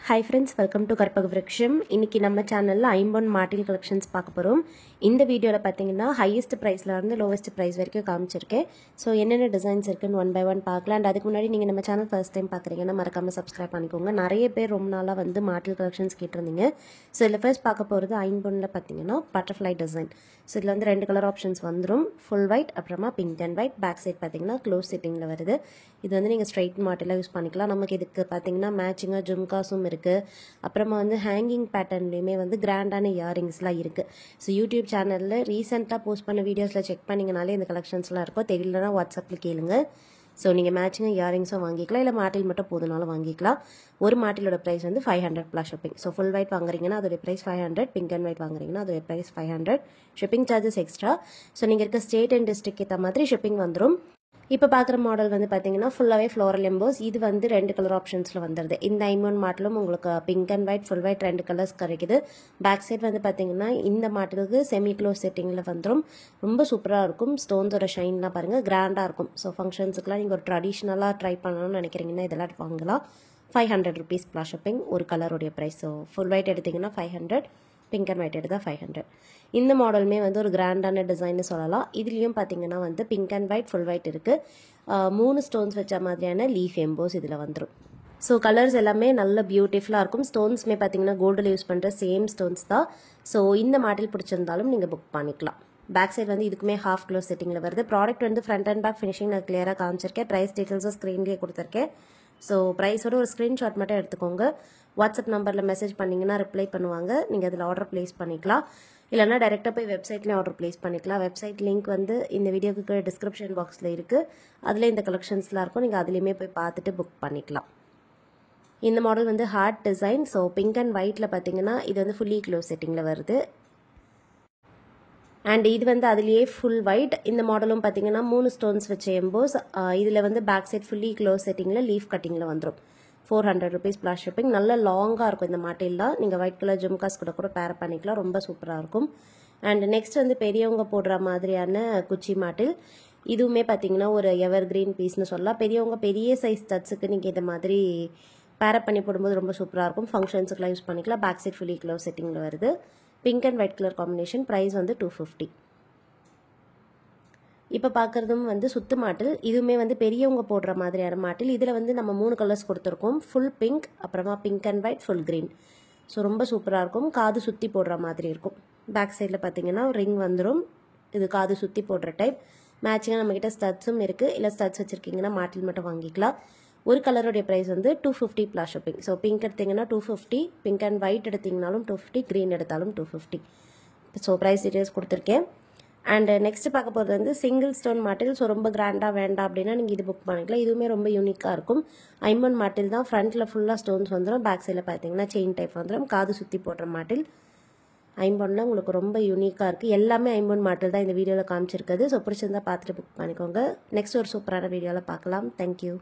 Hi friends, welcome to Karpag Vriksham. இன்னைக்கு நம்ம சேனல்ல ஐம்பொன் மாட்டில் கலெக்ஷன்ஸ் பார்க்க போறோம். இந்த வீடியோல பாத்தீங்கன்னா ஹையஸ்ட் பிரைஸ்ல இருந்து லோவஸ்ட் பிரைஸ் வரைக்கும் காமிச்சிருக்கேன். சோ என்னென்ன டிசைன்ஸ் இருக்குன்னு ஒன் பை ஒன் பார்க்கலாம். and அதுக்கு முன்னாடி நீங்க நம்ம சேனல் ஃபர்ஸ்ட் டைம் பார்க்கறீங்கன்னா மறக்காம Subscribe பண்ணிக்கோங்க. நிறைய பேர் ரொம்ப நாளா வந்து மாட்டில் கலெக்ஷன்ஸ் கேட்டிருந்தீங்க. சோ இதுல ஃபர்ஸ்ட் பார்க்க போறது ஐம்பொன்ல பாத்தீங்கன்னா பட்டர்ஃப்ளை டிசைன். சோ இதுல வந்து ரெண்டு கலர் ஆப்ஷன்ஸ் வந்துரும். ஃபுல் ஒயிட் அப்புறமா pink and white. Back side பாத்தீங்கன்னா க்ளோஸ் செட்டிங்ல வருது. இது வந்து நீங்க ஸ்ட்ரைட் மாட்டில யூஸ் பண்ணிக்கலாம். நமக்கு இதுக்கு பாத்தீங்கன்னா மேட்சிங்கா ஜும்காஸும் இருக்கு. அப்புறமா வந்து ஹேங்கிங் பேட்டர்ன்லயுமே வந்து கிராண்டான இயரிங்ஸ்லாம் இருக்கு. ஸோ யூடியூப் சேனல்ல ரீசெண்டாக போஸ்ட் பண்ண வீடியோஸ்ல செக் பண்ணீங்கனாலே இந்த கலெக்ஷன்ஸ்லாம் இருக்கும். தெரியலனா வாட்ஸ்அப்ல கேளுங்க. ஸோ நீங்கள் மேட்சிங்காக இயரிங்ஸும் வாங்கிக்கலாம், இல்லை மாட்டில் மட்டும் போதுனாலும் வாங்கிக்கலாம். ஒரு மாட்டிலோட ப்ரைஸ் வந்து 500 plus shipping. So full white வாங்குறீங்கன்னா அதோட ப்ரைஸ் 500, பிங்க் அண்ட் ஒயிட் வாங்குறீங்கன்னா அதோட price 500. Shipping charges extra. So நீங்கள் இருக்க ஸ்டேட் அண்ட் டிஸ்ட்ரிக்ட் ஏற்ற மாதிரி ஷிப்பிங் வந்துடும். இப்போ பார்க்குற மாடல் வந்து பார்த்தீங்கன்னா ஃபுல்லாகவே ஃப்ளோரல் எம்போஸ். இது வந்து ரெண்டு கலர் ஆப்ஷன்ஸில் வந்துடுது. இந்த ஐம்பொன் மாட்டிலும் உங்களுக்கு pink and white, full white ரெண்டு கலர்ஸ் கிடைக்குது. பேக் சைட் வந்து பார்த்தீங்கன்னா இந்த மாட்டிலுக்கு செமி க்ளோஸ் செட்டிங்கில் வந்துடும். ரொம்ப சூப்பராக இருக்கும். ஸ்டோன்ஸோட ஷைன்லாம் பாருங்கள், கிராண்டாக இருக்கும். ஸோ ஃபங்க்ஷன்ஸுக்குலாம் நீங்கள் ஒரு ட்ரெடிஷ்னலாக ட்ரை பண்ணணும்னு நினைக்கிறீங்கன்னா இதெல்லாம் வாங்கலாம். 500 ருபீஸ் ப்ளஸ் ஷிப்பிங் ஒரு கலருடைய ப்ரைஸ். ஸோ ஃபுல் ஒயிட் எடுத்திங்கன்னா 500, பிங்க் அண்ட் ஒயிட் எடுத்தால் 500. இந்த மாடலுமே வந்து ஒரு கிராண்டான டிசைன்னு சொல்லலாம். இதுலேயும் பார்த்தீங்கன்னா வந்து pink and white, full white இருக்குது. 3 ஸ்டோன்ஸ் வச்ச மாதிரியான லீஃப் எம்போஸ் இதில் வந்துடும். ஸோ கலர்ஸ் எல்லாமே நல்ல பியூட்டிஃபுல்லாக இருக்கும். ஸ்டோன்ஸ்மே பார்த்தீங்கன்னா கோல்டில் யூஸ் பண்ணுற சேம் ஸ்டோன்ஸ் தான். ஸோ இந்த மாடல் பிடிச்சிருந்தாலும் நீங்கள் புக் பண்ணிக்கலாம். பேக் சைடு வந்து இதுக்குமே ஹாஃப் க்ளோஸ் செட்டிங்கில் வருது. ப்ராடக்ட் வந்து ஃப்ரண்ட் அண்ட் பேக் ஃபினிஷிங் நான் கிளியராக காமிச்சிருக்கேன். ப்ரைஸ் டீட்டெயில்ஸும் ஸ்க்ரீன்லேயே கொடுத்துருக்கேன். ஸோ ப்ரைஸோட ஒரு ஸ்க்ரீன்ஷாட் மட்டும் எடுத்துக்கோங்க. வாட்ஸ்அப் நம்பரில் மெசேஜ் பண்ணிங்கன்னா ரிப்ளை பண்ணுவாங்க. நீங்கள் அதில் ஆர்டர் ப்ளேஸ் பண்ணிக்கலாம். இல்லைனா டைரெக்டாக போய் வெப்சைட்லேயும் ஆர்டர் ப்ளேஸ் பண்ணிக்கலாம். வெப்சைட் லிங்க் வந்து இந்த வீடியோக்கு டிஸ்கிரிப்ஷன் பாக்ஸில் இருக்குது. அதில் இந்த கலெக்ஷன்ஸ்லாம் இருக்கும். நீங்கள் அதுலேயுமே போய் பார்த்துட்டு புக் பண்ணிக்கலாம். இந்த மாடல் வந்து heart design. So pink and ஒயிட்டில் பார்த்தீங்கன்னா இது வந்து ஃபுல்லி க்ளோஸ் செட்டிங்கில் வருது. அண்ட் இது வந்து அதுலேயே ஃபுல் ஒயிட். இந்த மாடலும் பார்த்தீங்கன்னா 3 ஸ்டோன்ஸ் வச்ச எம்போஸ். இதில் வந்து பேக் சைட் ஃபுல்லி க்ளோஸ் செட்டிங்கில் லீஃப் கட்டிங்கில் வந்துடும். 400 ருபீஸ் ப்ளஸ் ஷிப்பிங். நல்ல லாங்காக இருக்கும் இந்த மாட்டில்லாம். நீங்கள் ஒயிட் கலர் ஜும்காஸ் கூட பேர் பண்ணிக்கலாம். ரொம்ப சூப்பராக இருக்கும். அண்ட் நெக்ஸ்ட் வந்து பெரியவங்க போடுற மாதிரியான குச்சி மாட்டில். இதுவுமே பார்த்தீங்கன்னா ஒரு எவர் கிரீன் பீஸ்னு சொல்லலாம். பெரியவங்க பெரிய சைஸ் ஸ்டட்ஸுக்கு நீங்கள் இந்த மாதிரி பேரப் பண்ணி போடும்போது ரொம்ப சூப்பராக இருக்கும். ஃபங்க்ஷன்ஸுக்குலாம் யூஸ் பண்ணிக்கலாம். பேக் சைட் ஃபுல்லி க்ளோஸ் செட்டிங்கில் வருது. Pink and white colour combination. Price வந்து 250. இப்போ பார்க்குறதும் வந்து சுத்து மாட்டில். இதுவுமே வந்து பெரியவங்க போடுற மாதிரியான மாட்டில். இதில் வந்து நம்ம 3 கலர்ஸ் கொடுத்துருக்கோம். ஃபுல் பிங்க், அப்புறமா pink and white, full green. So ரொம்ப சூப்பராக இருக்கும். காது சுற்றி போடுற மாதிரி இருக்கும். பேக் சைடில் பார்த்தீங்கன்னா ரிங் வந்துடும். இது காது சுற்றி போடுற டைப். மேட்சிங்காக நம்மக்கிட்ட ஸ்டட்ஸும் இருக்குது. இல்லை ஸ்டட்ஸ் வச்சுருக்கீங்கன்னா மாட்டில் மட்டும் வாங்கிக்கலாம். ஒரு கலருடைய ப்ரைஸ் வந்து 250 ப்ளஸ் ஷிப்பிங். ஸோ பிங்க் எடுத்திங்கன்னா 250, பிங்க் அண்ட் ஒயிட் எடுத்திங்கனாலும் 250, க்ரீன் எடுத்தாலும் 250. ஸோ ப்ரைஸ் டீட்டெயில்ஸ் கொடுத்துருக்கேன். அண்ட் நெக்ஸ்ட் பார்க்க போகிறது வந்து சிங்கிள் ஸ்டோன் மாட்டில். ஸோ ரொம்ப கிராண்டாக வேண்டாம் அப்படின்னா நீங்கள் இது புக் பண்ணிக்கலாம். இதுவுமே ரொம்ப யூனிக்காக இருக்கும். ஐம்பொன் மாட்டில் தான். ஃப்ரண்ட்டில் ஃபுல்லாக ஸ்டோன்ஸ் வந்துடும். பேக் சைடில் பார்த்தீங்கன்னா செயின் டைப் வந்துடும். காது சுற்றி போடுற மாட்டில். ஐம்பொன்ல உங்களுக்கு ரொம்ப யூனிக்காக இருக்குது. எல்லாமே ஐம்பொன் மாட்டில் தான் இந்த வீடியோவில் காமிச்சிருக்குது. ஸோ பிடிச்சிருந்தா பார்த்துட்டு புக் பண்ணிக்கோங்க. நெக்ஸ்ட் ஒரு சூப்பரான வீடியோவில் பார்க்கலாம். தேங்க்யூ.